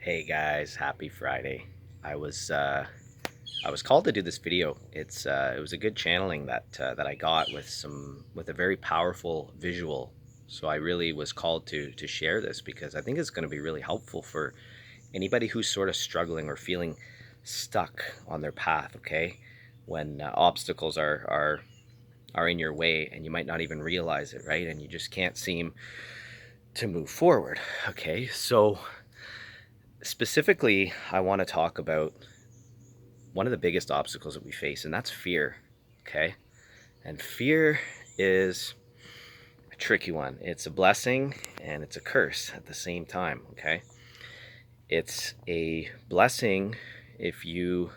Hey guys, happy Friday. I was uh, I was called to do this video. It was a good channeling that I got with a very powerful visual. So I really was called to share this because I think it's going to be really helpful for anybody who's sort of struggling or feeling stuck on their path. Okay, when obstacles are in your way and you might not even realize it, right? And you just can't seem to move forward. Okay, so specifically, I want to talk about one of the biggest obstacles that we face, and that's fear. Okay. And fear is a tricky one. It's a blessing and it's a curse at the same time. Okay. It's a blessing if you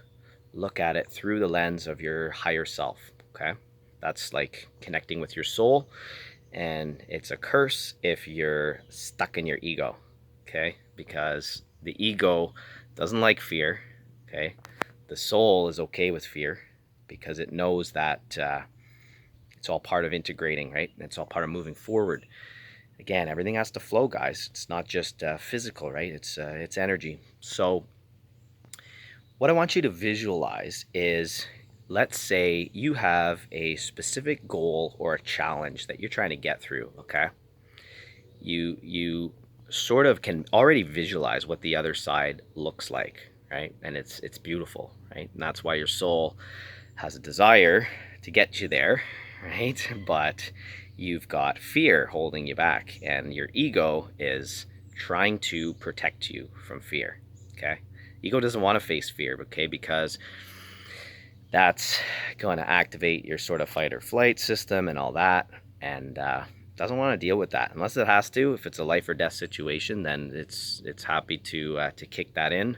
look at it through the lens of your higher self. Okay. That's like connecting with your soul. And it's a curse if you're stuck in your ego. Okay. Because the ego doesn't like fear. Okay. The soul is okay with fear because it knows that it's all part of integrating, right? It's all part of moving forward. Again, everything has to flow, guys. It's not just physical, right? It's energy. So, what I want you to visualize is, let's say you have a specific goal or a challenge that you're trying to get through. Okay, you sort of can already visualize what the other side looks like, right? And it's beautiful, right? And that's why your soul has a desire to get you there, right? But you've got fear holding you back, and your ego is trying to protect you from fear. Okay, ego doesn't want to face fear, okay, because that's going to activate your sort of fight or flight system and all that, and doesn't want to deal with that unless it has to. If it's a life or death situation, then it's happy to kick that in,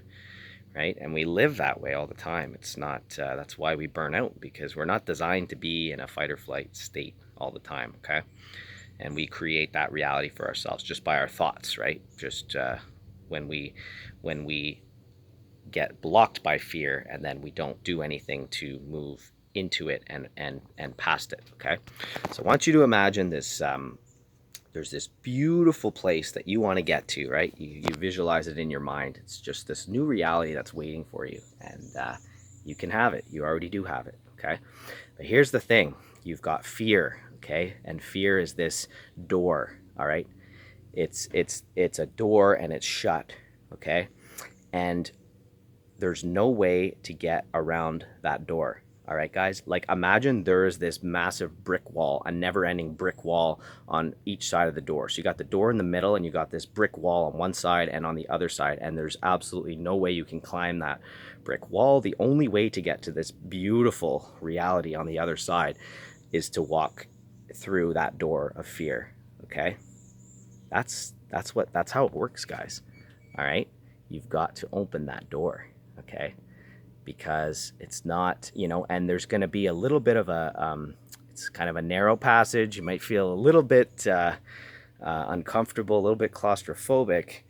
right? And we live that way all the time. It's not that's why we burn out, because we're not designed to be in a fight or flight state all the time. Okay, and we create that reality for ourselves just by our thoughts, right? Just when we get blocked by fear, and then we don't do anything to move into it and past it. Okay, so I want you to imagine this. There's this beautiful place that you want to get to, right? You visualize it in your mind. It's just this new reality that's waiting for you, and you can have it. You already do have it. Okay, but here's the thing: you've got fear. Okay, and fear is this door. All right, it's a door and it's shut. Okay, and there's no way to get around that door. All right, guys, like imagine there's this massive brick wall, a never ending brick wall on each side of the door. So you got the door in the middle and you got this brick wall on one side and on the other side. And there's absolutely no way you can climb that brick wall. The only way to get to this beautiful reality on the other side is to walk through that door of fear. Okay. That's how it works, guys. All right. You've got to open that door. Okay, because it's not, and there's going to be a little bit of it's kind of a narrow passage. You might feel a little bit uncomfortable, a little bit claustrophobic,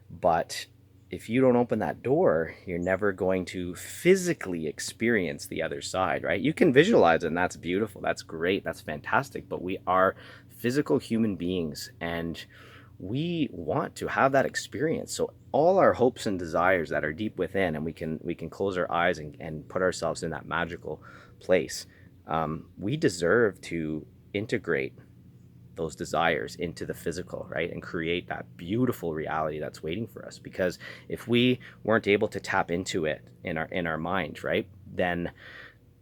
but if you don't open that door, you're never going to physically experience the other side, right? You can visualize it, and that's beautiful. That's great. That's fantastic. But we are physical human beings, and we want to have that experience. So all our hopes and desires that are deep within, and we can close our eyes and put ourselves in that magical place. We deserve to integrate those desires into the physical, right? And create that beautiful reality that's waiting for us. Because if we weren't able to tap into it in our mind, right, then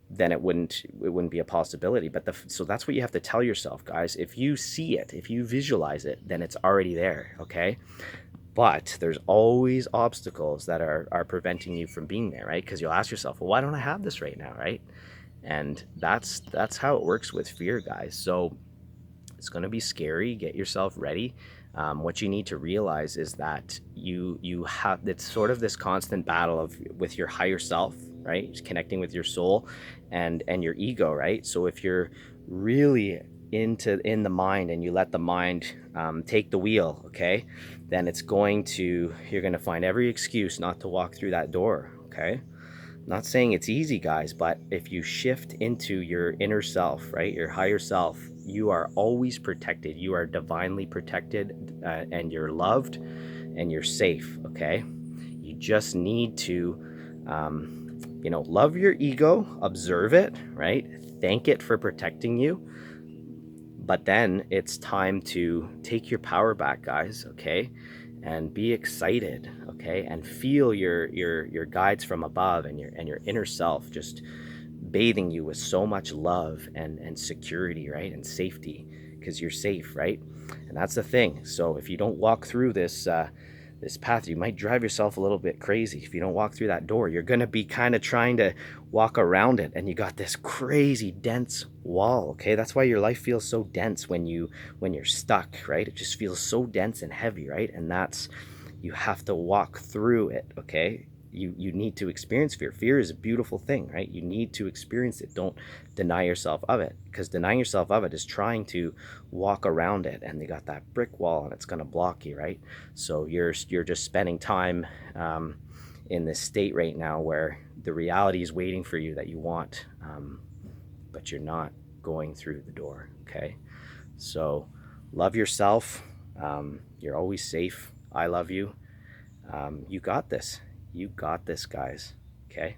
it wouldn't be a possibility. But so that's what you have to tell yourself, guys. If you see it, if you visualize it, then it's already there. Okay, but there's always obstacles that are preventing you from being there, right? Because you'll ask yourself, well, why don't I have this right now, right? And that's how it works with fear, guys. So it's going to be scary. Get yourself ready. What you need to realize is that you have, it's sort of this constant battle with your higher self, right? Just connecting with your soul and your ego, right? So if you're really in the mind and you let the mind take the wheel, okay, then you're going to find every excuse not to walk through that door. Okay, not saying it's easy, guys, but if you shift into your inner self, right, your higher self, you are always protected. You are divinely protected, and you're loved and you're safe. Okay, just need to, love your ego, observe it, right? Thank it for protecting you. But then it's time to take your power back, guys, okay? And be excited, okay? And feel your guides from above and your inner self just bathing you with so much love and security, right? And safety, because you're safe, right? And that's the thing. So if you don't walk through this path, you might drive yourself a little bit crazy. If you don't walk through that door, you're going to be kind of trying to walk around it, and you got this crazy dense wall. Okay, that's why your life feels so dense when you're stuck, right? It just feels so dense and heavy, right? And that's, you have to walk through it. Okay, you need to experience fear. Fear is a beautiful thing, right? You need to experience it. Don't deny yourself of it, because denying yourself of it is trying to walk around it, and they got that brick wall and it's going to block you, right? So you're just spending time in this state right now where the reality is waiting for you that you want, but you're not going through the door. Okay, so love yourself. You're always safe. I love you. You got this. You got this, guys. Okay.